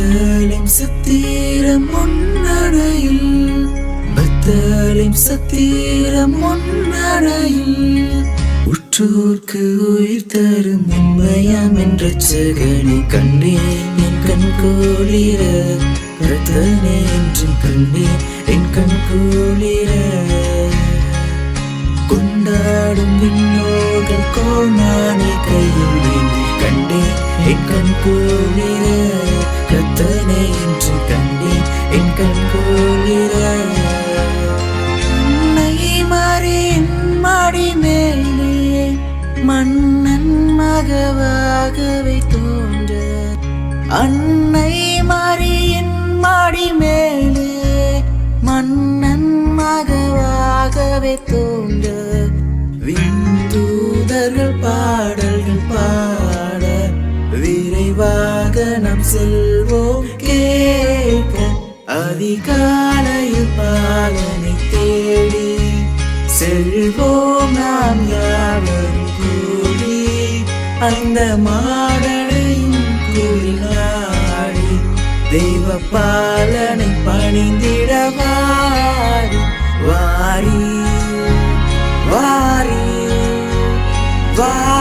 பெத்தேலிம் சத்திரம் முன்னடையில், பெத்தேலிம் சத்திரம் முன்னடையில், உற்றோர்க்கு உயிர் தரும் உண்மையாம் என்ற ரட்சகனை கண்டேன் என் கண் குளிர. இரத்தனே என்றும் கண்டேன் என் கண் குளிர. கொண்டாடும் விண்ணோர்கள் கோணானை கையில் ஏந்தி கண்டேன் என் கண் குளிர. இரத்தனே என்றும் கண்டேன் என் கண் குளிர. உன்னை மாறி என் மாடி மேலே மன்னன் மகவாகவே தோன்ற, அன்னை மாறி என் மாடி மேலே மன்னன் மகவாகவே தோன்ற. விண்தூதர்கள் பாடல்கள் பாட விரைவாக நாம் செல்வோம் கேட்க. அதிகாலையில் பாலனை தேடி செல்வோம் நாம் யாவரும் கூடி. அந்த மாடனையும் கூறினாடி தெய்வ பாலனை பணிந்திட வாரி வாரி வாரி வாரி.